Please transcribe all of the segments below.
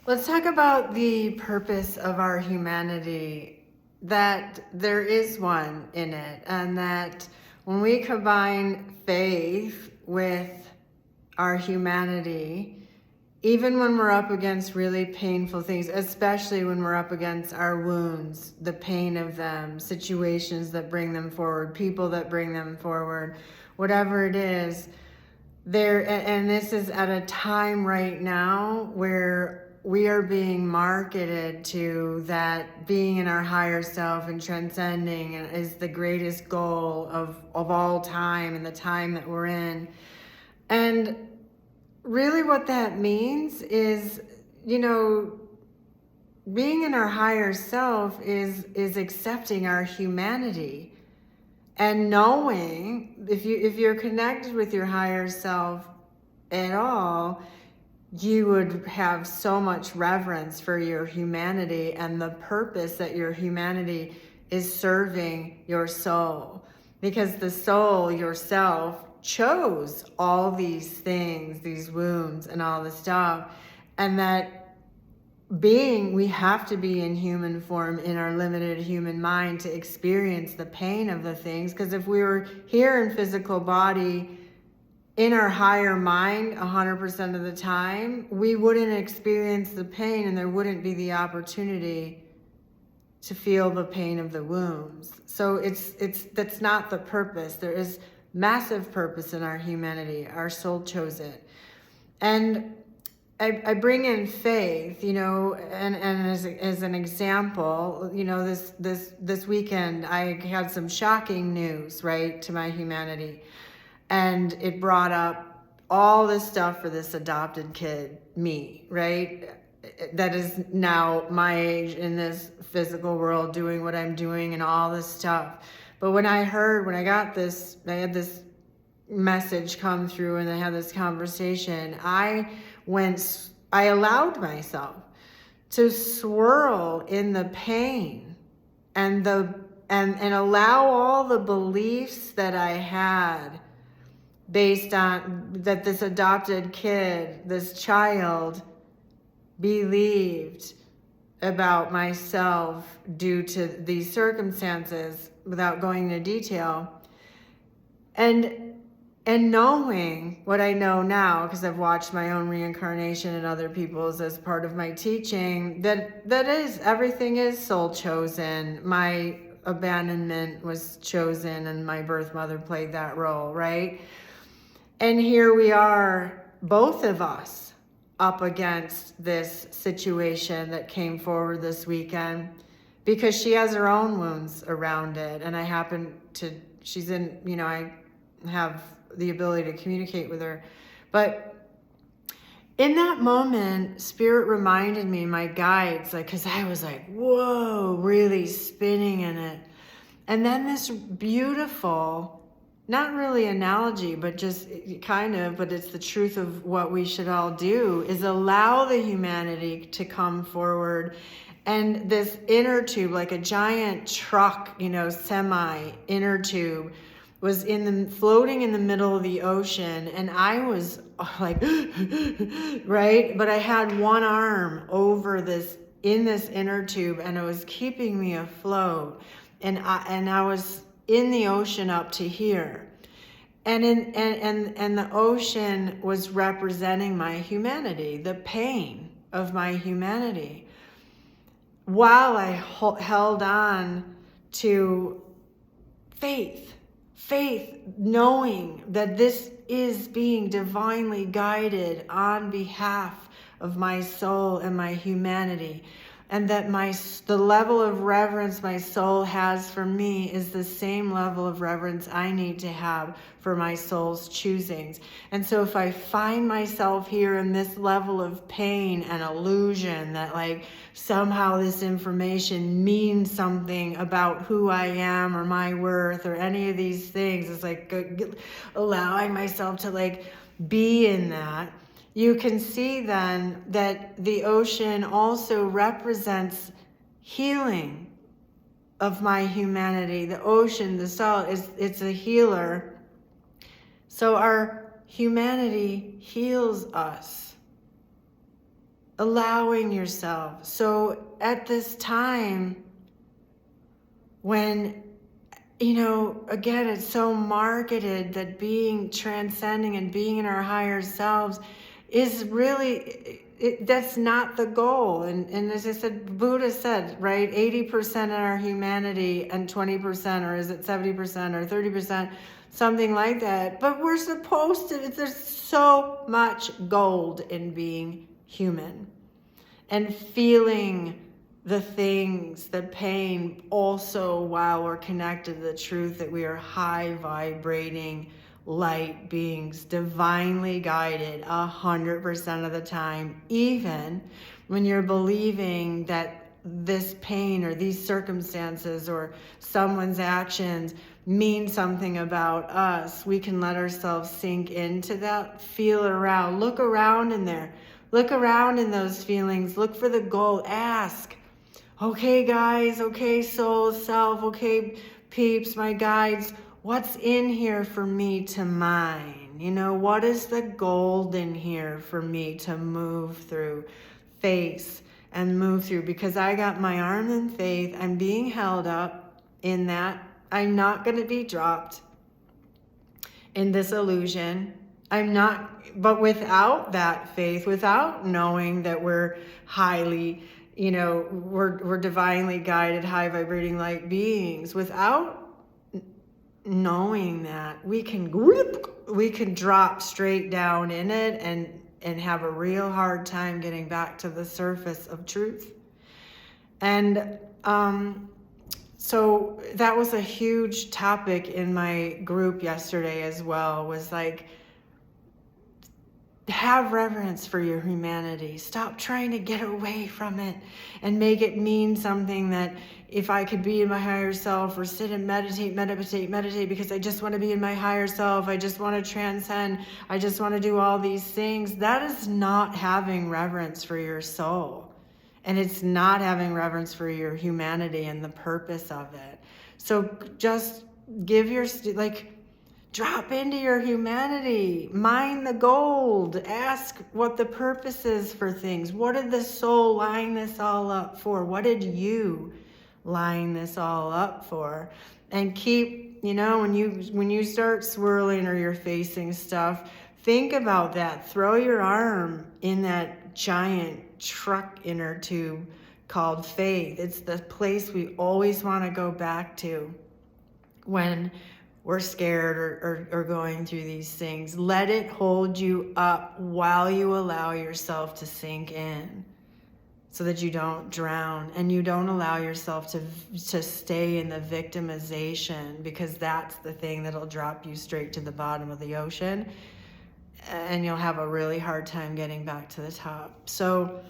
Let's talk about the purpose of our humanity, that there is one in it, and that when we combine faith with our humanity, even when we're up against really painful things, especially when we're up against our wounds, the pain of them, situations that bring them forward, people that bring them forward, whatever it is, and this is at a time right now where we are being marketed to that being in our higher self and transcending is the greatest goal of all time and the time that we're in. And really what that means is, being in our higher self is accepting our humanity. And knowing, if you're connected with your higher self at all, you would have so much reverence for your humanity and the purpose that your humanity is serving your soul. Because the soul, yourself, chose all these things, these wounds and all this stuff. And that we have to be in human form in our limited human mind to experience the pain of the things. Because if we were here in physical body in our higher mind 100% of the time, we wouldn't experience the pain, and there wouldn't be the opportunity to feel the pain of the wounds. So that's not the purpose. There is massive purpose in our humanity. Our soul chose it. And I bring in faith, and as an example, this weekend I had some shocking news, right, to my humanity. And it brought up all this stuff for this adopted kid, me, right? That is now my age in this physical world, doing what I'm doing and all this stuff. But when I got this, I had this message come through and I had this conversation, I allowed myself to swirl in the pain and allow all the beliefs that I had based on that this adopted kid, this child, believed about myself due to these circumstances, without going into detail. And knowing what I know now, because I've watched my own reincarnation and other people's as part of my teaching, that everything is soul chosen. My abandonment was chosen and my birth mother played that role, right? And here we are, both of us, up against this situation that came forward this weekend, because she has her own wounds around it. And I have the ability to communicate with her. But in that moment, Spirit reminded me, my guides, because I was whoa, really spinning in it. And then this beautiful, not really analogy, but just kind of, but it's the truth of what we should all do, is allow the humanity to come forward. And this inner tube, like a giant truck, semi inner tube, was floating in the middle of the ocean, and I was right? But I had one arm over in this inner tube, and it was keeping me afloat. And I was in the ocean up to here. And the ocean was representing my humanity, the pain of my humanity, while I held on to faith, knowing that this is being divinely guided on behalf of my soul and my humanity, and that the level of reverence my soul has for me is the same level of reverence I need to have for my soul's choosings. And so if I find myself here in this level of pain and illusion that somehow this information means something about who I am or my worth or any of these things, it's allowing myself to be in that. You can see then that the ocean also represents healing of my humanity. The ocean, the salt, it's a healer. So our humanity heals us. allowing yourself. So at this time when, again, it's so marketed that being transcending and being in our higher selves is really, that's not the goal. And as I said, Buddha said, right, 80% in our humanity and 20%, or is it 70% or 30%, something like that. But we're supposed to, there's so much gold in being human and feeling the things, the pain, also while we're connected to the truth that we are high vibrating light beings, divinely guided 100% of the time, even when you're believing that this pain or these circumstances or someone's actions mean something about us. We can let ourselves sink into that, feel around, look around in there, look around in those feelings, look for the gold, ask, okay guys, okay soul, self, okay peeps, my guides, what's in here for me to mine? What is the gold in here for me to move through, face and move through? Because I got my arm in faith. I'm being held up in that. I'm not going to be dropped in this illusion. I'm not, but without that faith, without knowing that we're highly, we're divinely guided, high vibrating light beings, without knowing that, we can drop straight down in it and have a real hard time getting back to the surface of truth. And so that was a huge topic in my group yesterday as well, was like, have reverence for your humanity. Stop trying to get away from it and make it mean something that if I could be in my higher self, or sit and meditate because I just want to be in my higher self, I just want to transcend, I just want to do all these things. That is not having reverence for your soul. And it's not having reverence for your humanity and the purpose of it. So just drop into your humanity, mine the gold, ask what the purpose is for things. What did the soul line this all up for? What did you line this all up for? And keep, when you start swirling or you're facing stuff, think about that. Throw your arm in that giant truck inner tube called faith. It's the place we always want to go back to when we're scared or going through these things. Let it hold you up while you allow yourself to sink in, so that you don't drown and you don't allow yourself to stay in the victimization, because that's the thing that'll drop you straight to the bottom of the ocean, and you'll have a really hard time getting back to the top. So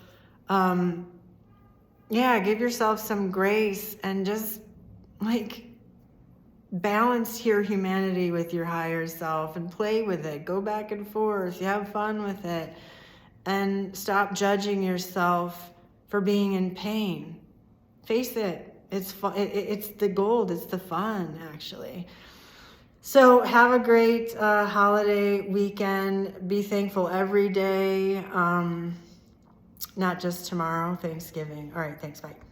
give yourself some grace and just balance your humanity with your higher self and play with it. Go back and forth. You have fun with it. And stop judging yourself for being in pain. Face it. It's fun. It's the gold. It's the fun, actually. So have a great holiday weekend. Be thankful every day. Not just tomorrow, Thanksgiving. All right, thanks. Bye.